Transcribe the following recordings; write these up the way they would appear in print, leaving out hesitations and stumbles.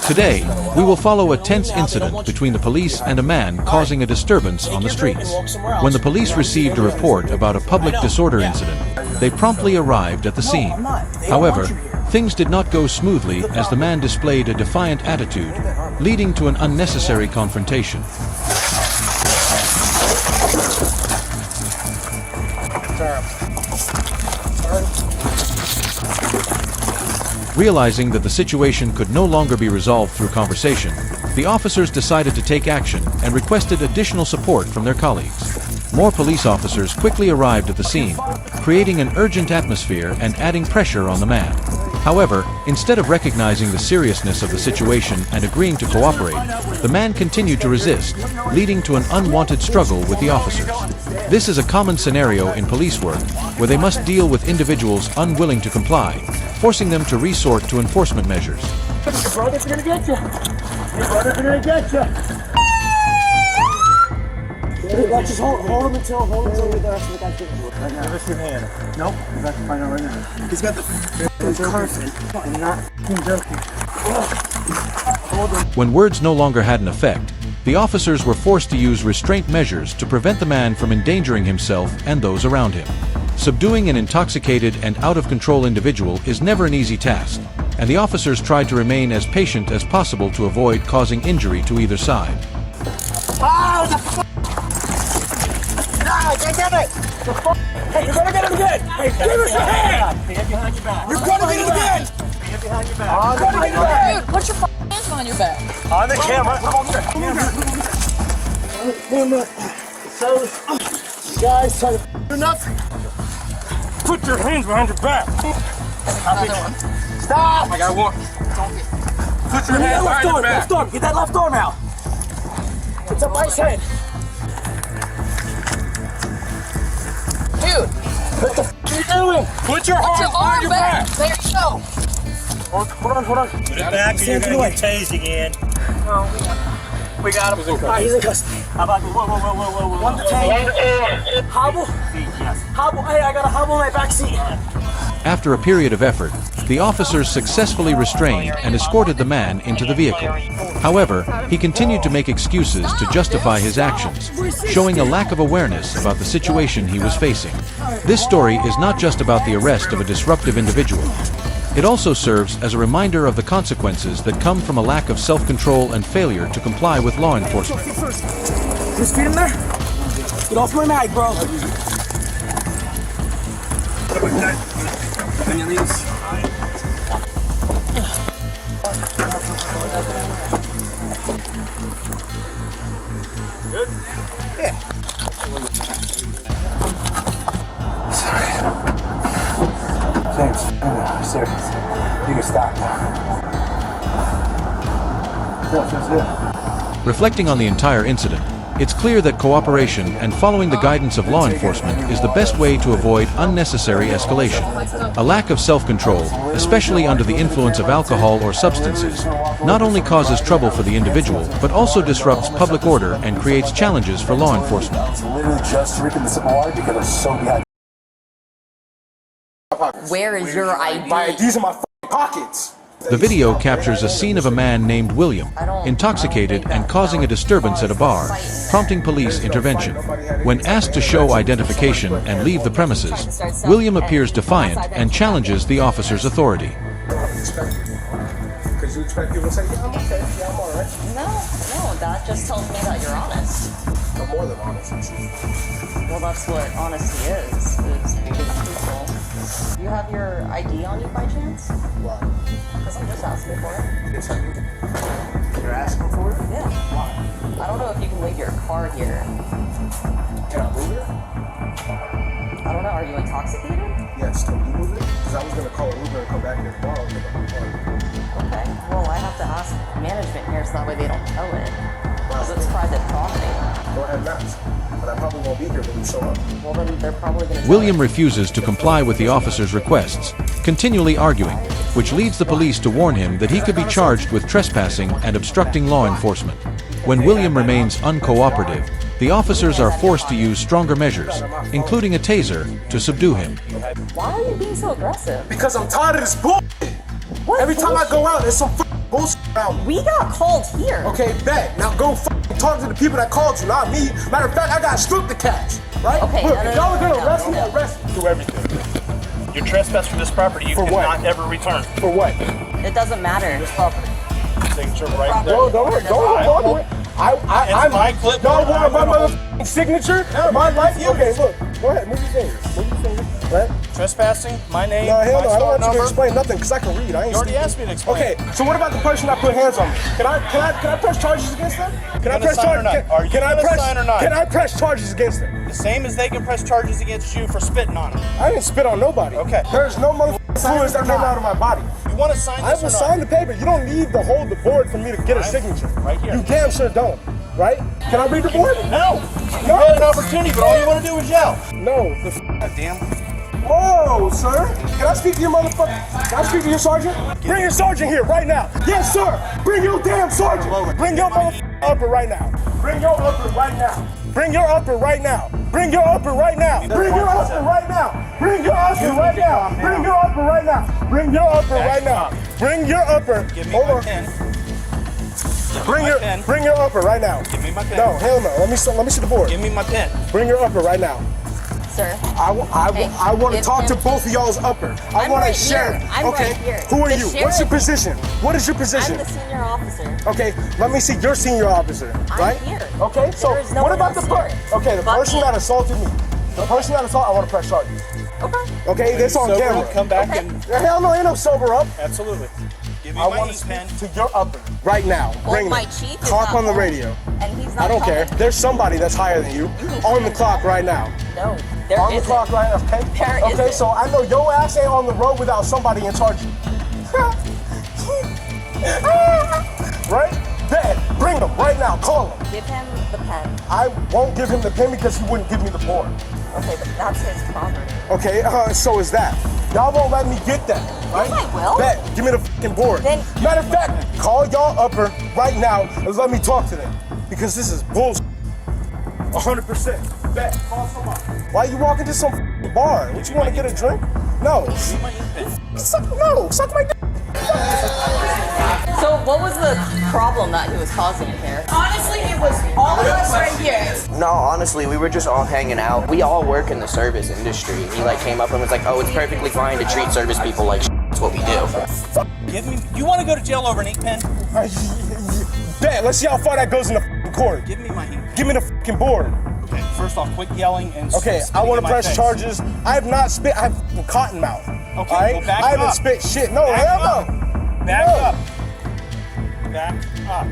Today, we will follow a tense incident between the police and a man causing a disturbance on the streets. When the police received a report about a public disorder incident, they promptly arrived at the scene. However, things did not go smoothly as the man displayed a defiant attitude, leading to an unnecessary confrontation. Realizing that the situation could no longer be resolved through conversation, the officers decided to take action and requested additional support from their colleagues. More police officers quickly arrived at the scene, creating an urgent atmosphere and adding pressure on the man. However, instead of recognizing the seriousness of the situation and agreeing to cooperate, the man continued to resist, leading to an unwanted struggle with the officers. This is a common scenario in police work, where they must deal with individuals unwilling to comply, forcing them to resort to enforcement measures. Your brother's gonna get you. Your brother's gonna get you. Just hold him until the rest of the guys get to it. Right now. Give us your hand. Nope. He's about to find out right now. He's got the carpet. I'm not joking. When words no longer had an effect, the officers were forced to use restraint measures to prevent the man from endangering himself and those around him. Subduing an intoxicated and out-of-control individual is never an easy task, and the officers tried to remain as patient as possible to avoid causing injury to either side. Oh, the f***! Nah, damn it! The f***! Hey, you're gonna get him again! Hey, give us your hand! Hand behind your back. You're gonna get him again! Hand behind your back. On the camera. Dude, put your hands behind your back. On the camera. Camera. So, guys, try to do nothing. Put your hands behind your back. Another one. Stop! I got one. Put your hands behind your back. Left arm. Get that left arm out. It's up my head. Dude, What the f*** are you doing? Put your put hands your behind arm your back. back. There you go. Hold on. Put it back or you're Stand going away. to get tased again. We got him. All right, he's in custody. How about whoa. One detain. Hobble. Yes. Hobble. Hey, I got a hobble in my back seat. After a period of effort, the officers successfully restrained and escorted the man into the vehicle. However, he continued to make excuses to justify his actions, showing a lack of awareness about the situation he was facing. This story is not just about the arrest of a disruptive individual. It also serves as a reminder of the consequences that come from a lack of self-control and failure to comply with law enforcement. Just feed him there. Get off my mag, bro. Can you leave? Good? Yeah. Sorry. James, serious. You can stop now. Reflecting on the entire incident, it's clear that cooperation and following the guidance of law enforcement is the best way to avoid unnecessary escalation. A lack of self-control, especially under the influence of alcohol or substances, not only causes trouble for the individual, but also disrupts public order and creates challenges for law enforcement. It's literally just reaping the civil war because I'm so behind. Where is your ID? My ID's in my f***ing pockets. The video captures a scene of a man named William, intoxicated and causing a disturbance at a bar, prompting police intervention. When asked to show identification and leave the premises, William appears defiant and challenges the officer's authority. Because you expect people to say, yeah, I'm okay, yeah, I'm all right. No, that just tells me that you're honest. I'm more than honest. Well, that's what honesty is being truthful. You have your ID on you by chance? Why? Because I'm just asking for it. It's heavy. You're asking for it? Yeah. Why? I don't know if you can leave your car here. Can I move it? I don't know, are you intoxicated? Yes, can you move it? Because I was going to call Uber and come back here tomorrow and pick up my car. Okay, well, I have to ask management here so that way they don't tow it. Because it's private property. Go ahead and ask. But I probably won't be here when you show up. Well, then they're probably going to. William refuses to comply with the officer's requests, continually arguing, which leads the police to warn him that he could be charged with trespassing and obstructing law enforcement. When William remains uncooperative, The officers are forced to use stronger measures, including a taser, to subdue him. Why are you being so aggressive? Because I'm tired of this bullshit. What Every time I bullshit? go out, there's some bullshit around me. We got called here. Okay, bet. Now go talk to the people that called you, not me. Matter of fact, I got stripped to catch, right? Okay, Look, no, if y'all are gonna no, arrest me, no. arrest me. Do everything. You're trespassing this property. You For what? cannot ever return. For what? It doesn't matter. This property. Signature right there. Don't bother with it. I'm my clip. Y'all want my motherfucking signature? My life? Okay, look. Go ahead, move your fingers. Move your fingers. Right? Trespassing, my name, No, hell my no, I don't store want you to number. explain nothing, because I can read. I ain't You already stupid. asked me to explain. Okay, so what about the person that put hands on me? Can I press charges against them? Can I gonna press sign or charges? not? Are you gonna sign or not? Can I press charges against them? The same as they can press charges against you for spitting on them. I didn't spit on nobody. Okay. There's no motherfucking fluids that came out of my body. You want to sign I this will or not? sign the paper. You don't need to hold the board for me to get a Right. signature. Right here. You damn sure don't. Right? Can I read the board? No. You had an opportunity, but all you want to do is yell. No. God damn. Whoa, sir. Can I speak to your motherfucker? Can I speak to your sergeant? Bring your sergeant here right now. Yes, sir. Bring your damn sergeant. Bring your motherfucker upper right now. Bring your upper right now. Bring your upper right now. Bring your upper right now. Bring your upper right now. Bring your upper right now. Bring your upper right now. Bring your upper right now. Bring your upper. Give me Hold my on. pen. Bring your upper right now. Give me my pen. No, hell no. Let me see the board. Give me my pen. Bring your upper right now. Sir. I want to Give talk to him- both of y'all's upper. I I'm want right to share. here. I'm Okay. right here. Who are The you? What's your sheriff- position? What is your I'm position? the senior officer. Okay, let me see your senior officer. I'm Right? here. Okay, so There is no what one about the else here. Okay, the But person me. that assaulted me. The person that assaulted, I want to press charges. Okay. Okay, this on Sober camera. up, come back Okay. and Hell no, ain't no sober up. absolutely. Give me I my want to ink speak pen. to your upper right now. Well, Bring my it. chief is Talk not on the home, radio. And he's not I don't care. coming. There's somebody that's higher than you on the clock right now. No, there On the isn't. clock right now, okay? There Okay, isn't. so I know your ass ain't on the road without somebody in charge of you. Right? Bet. Bring him right now. Call him. Give him the pen. I won't give him the pen because he wouldn't give me the board. Okay, but that's his property. Okay, so is that. Y'all won't let me get that, right? Yes, I will. Bet. Give me the fucking board. Then- Matter of fact, call y'all upper right now and let me talk to them. Because this is bullshit. 100%. Bet. Call somebody. Why you walking to some fucking bar? What, you want to get a drink? No. Give me my ink pen. Suck my dick. So what was the problem that he was causing here? Honestly, it was all of us right here. No, honestly, we were just all hanging out. We all work in the service industry. He like came up and was like, "Oh, it's perfectly fine to treat service people like that's what we do." Give me. You want to go to jail over an ink pen? Bet. Let's see how far that goes in the fucking court. Give me my ink pen. Give me the fucking board. Okay. First off, quit yelling and. Okay, I spitting want in to my press face. charges. I have not spit. I have fucking cotton mouth. Okay, all right? well, back I haven't up. spit shit. No, Back hell up. no. Back No. up. Back up.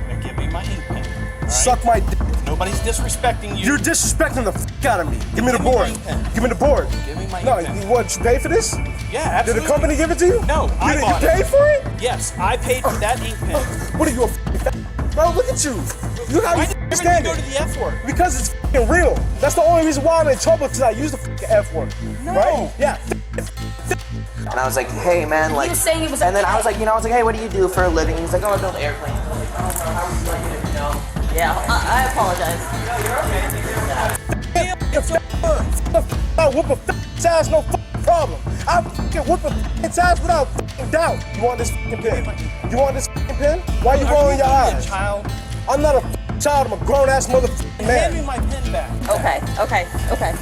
Now give me my ink pen. all right? Suck my dick. Nobody's disrespecting you. You're disrespecting the fuck out of me. Give me the Give me board. my ink pen. Give me the board. Give me my No, ink pen. you want you pay for this? Yeah, Did absolutely. the company give it to you? No, I you bought it. paid for it? Yes, I paid for that ink pen. What are you a fucking fat? Bro, look at you. Look how Why you did you stand go to it. the F word? Because it's fucking real. That's the only reason why I'm in trouble, because I use the fucking F word. No. Right? Yeah. And I was like, "Hey, man, like," was saying it was and then I okay. was like, I was like, "Hey, what do you do for a living?" He's like, "Oh, I build airplanes." I was like, "Oh, well, how would you like it, you know?" Yeah, I apologize. I whoop a fucking ass, no fucking problem. I fucking whoop a fucking ass without fucking doubt. You want this fucking pen? You want this fucking pen? Why you rolling your Are you eyes? a child? I'm not a fucking child. I'm a grown ass motherfucking Hand me man. my pen back. Okay.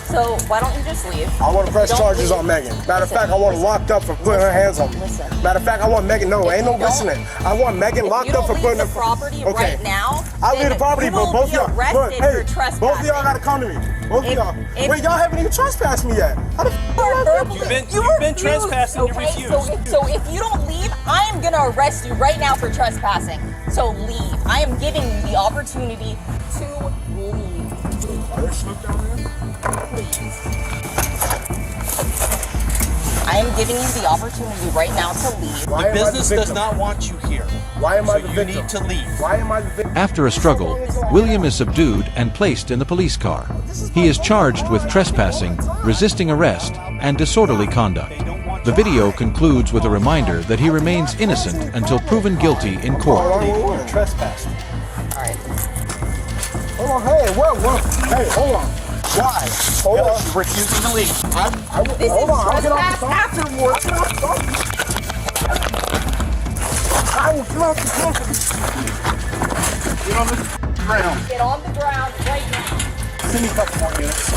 So why don't you just leave? I want to press Don't charges leave. on Megan. Matter of Listen, fact, I want her locked up for putting her hands on me. Listen. Matter of fact, I want Megan. No, If ain't no you don't- listening. I want Megan If locked you up don't for leave putting the her. property Okay. right now, I'll leave then the property, you but will both be y'all. arrested Look, for hey, both of trespassing. y'all gotta come to me. Both of If- y'all. if- Wait, y'all haven't even trespassed me yet. How the f? You've been trespassing, you okay? refused. So if you don't leave, I am gonna arrest you right now for trespassing. So leave. I am giving you the opportunity to leave. Please. I am giving you the opportunity right now to leave. Why The am I business the does victim? not want you here. Why am I So the you victim? need to leave. Why am I the victim? After a struggle, William is subdued and placed in the police car. He is charged with trespassing, resisting arrest, and disorderly conduct. They don't want The video concludes with a reminder that he remains innocent until proven guilty in court. You're trespassing. Alright. Hold on, hey, what? Hey, hold on. Why? Hold on. You're refusing to leave. This hold is on, I'll get off trespass the afterwards. I will get off the phone. Get on the ground. Get on the ground right now. Send me a couple more units.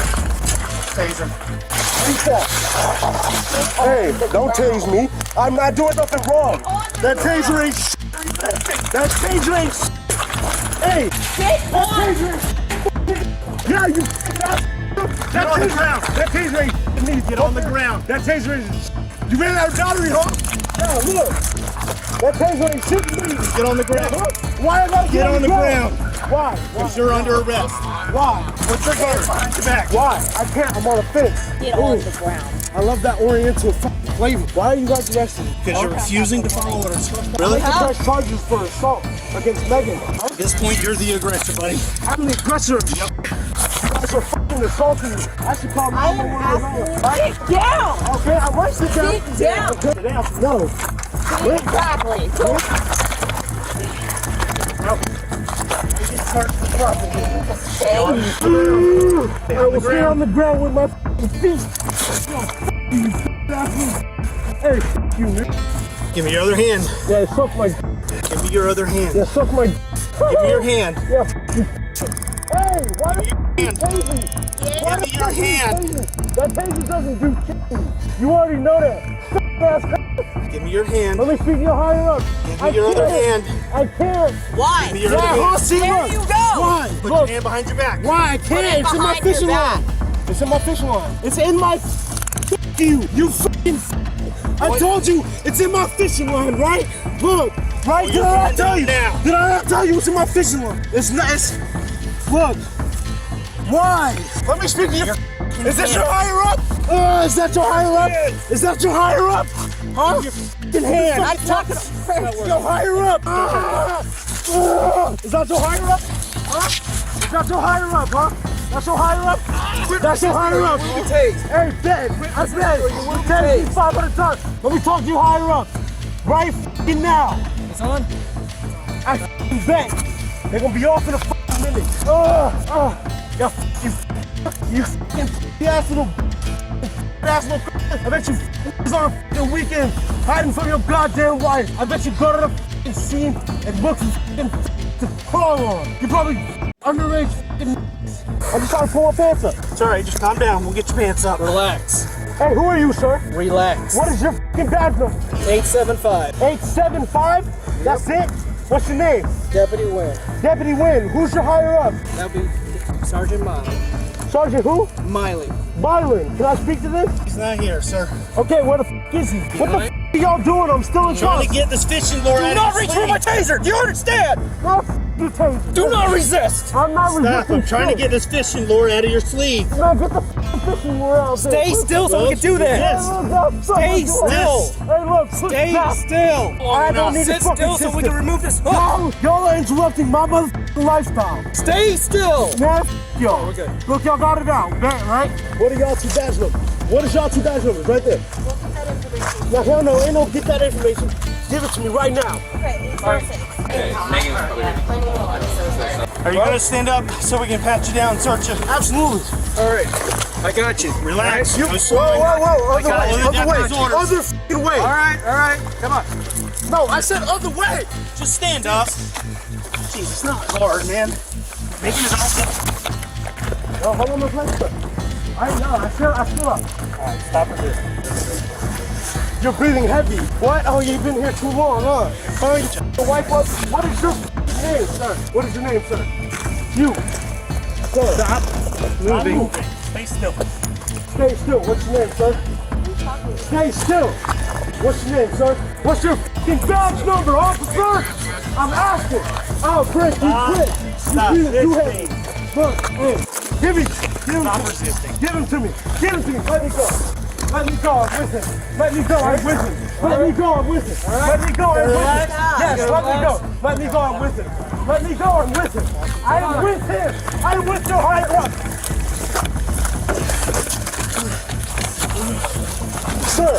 Taser. Hey, don't tase me. I'm not doing nothing wrong. That taser ain't shit. That taser ain't shit. Hey, Get that on. taser ain't shit. Yeah, you. That on the ground. That taser ain't shit. Me. Get on the ground. That taser ain't shit. You ran out of battery, huh? Yeah, look. That taser ain't shit to me. Get on the ground. Why I gotta get on the ground? Why? Because you're under arrest. Why? What's your guard behind your back? Why? I can't. I'm on a fence. Get on the ground. I love that Oriental flavor. Why are you guys arresting me? Because you're refusing to follow orders. Really? I press charges for assault against Megan. At this point, you're the aggressor, buddy. I'm the aggressor. Yep. You guys are fucking assaulting me. I should call 911. Sit down. Okay, I want to sit down. Sit down. Okay, today no. Exactly. I will stay on the ground with my feet. Hey, you. Give me your other hand. Yeah, suck my. Give me your other hand. Yeah, suck my. Give me your hand. Yeah. Hey, why are you tasing? Give me your hand. That taser doesn't do shit. You already know that. Give me your hand. Let me speak your higher up. Give me your other hand. I can't. Why? Give me your other hand. There you go. Why? Put your hand behind your back. Why? I can't. It's in my fishing line. It's in my fishing line. It's in my. You. You fucking. I told you it's in my fishing line, right? Look, right? Did I not tell you? Did I not tell you it's in my fishing line? It's not. Look. Why? Let me speak to you. Is that your higher up? Is that your higher up? Is that your higher up? Huh? Your f***ing hand. I'm talking to Your higher up. Is that your higher up? Huh? Is that your higher up, huh? That's your higher up? That's your higher up. Hey, bet. I bet. You take me 500 times. Let me talk to you higher up. Right f***ing now. It's on? I f***ing bet. They're gonna be off in a f***ing minute. You f***ing ass little asshole. I bet you f***ing on a f***ing weekend hiding from your goddamn wife. I bet you go to the f***ing scene and look for f***ing to crawl on. You're probably underage f***ing. I'm just trying to pull my pants up. It's alright, just calm down. We'll get your pants up. Relax. Hey, who are you, sir? Relax. What is your f***ing badge number? 875. 875? Yep. That's it? What's your name? Deputy Wynn. Deputy Wynn. Who's your higher up? That'll be Sergeant Miley. Sergeant who? Miley. Miley. Can I speak to this? He's not here, sir. Okay, where the f*** is he? What the f*** are y'all doing? I'm still in charge. Trying to get this fishing lure out of your sleeve. Do not reach for my taser. Do you understand? No f***ing taser. Do not resist. I'm not resisting. I'm trying to get this fishing lure out of your sleeve. No, get the f***ing fishing lure out. Stay still so we can do this. Yes. Stay still. Hey, look. Stay still. I don't need to sit still so we can remove this hook. Y'all are interrupting my motherfucking lifestyle. Stay still. Man, f*** y'all. Look, y'all got it out, right? What are y'all two badge numbers? What is y'all two badge numbers? Right there. We'll get that information. Now, hell no, ain't no get that information. Give it to me right now. Okay, it's all right. Are you gonna stand up so we can pat you down and search you? Absolutely. All right. I got you. Relax. You, whoa. Other way. Other f***ing way. All right. Come on. No, I said other way. Just stand up. Jeez, it's not hard, man. Maybe it's all. Oh, hold on, my place. I feel up. All right, stop it here. You're breathing heavy. What? Oh, you've been here too long, huh? The wife was. What is your name, sir? What is your name, sir? You. Sir. Stop moving. Stay still. Stay still. What's your name, sir? Stay still. What's your name, sir? What's your f***ing badge number, officer? I'm asking. Oh, Chris, you quit. Stop resisting. Look, hey, give him to me. Give him to me. Let me go. Let me go. I'm with him. Let me go. I'm with him. Let me go. I'm with him. Let me go. I'm with him. Yes, let me go. Let me go. I'm with him. Let me go. I'm with him. I am with him. I'm with your higher up. Sir.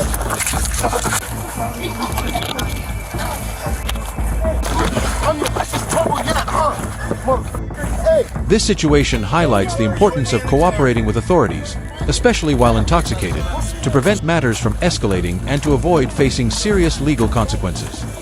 This situation highlights the importance of cooperating with authorities, especially while intoxicated, to prevent matters from escalating and to avoid facing serious legal consequences.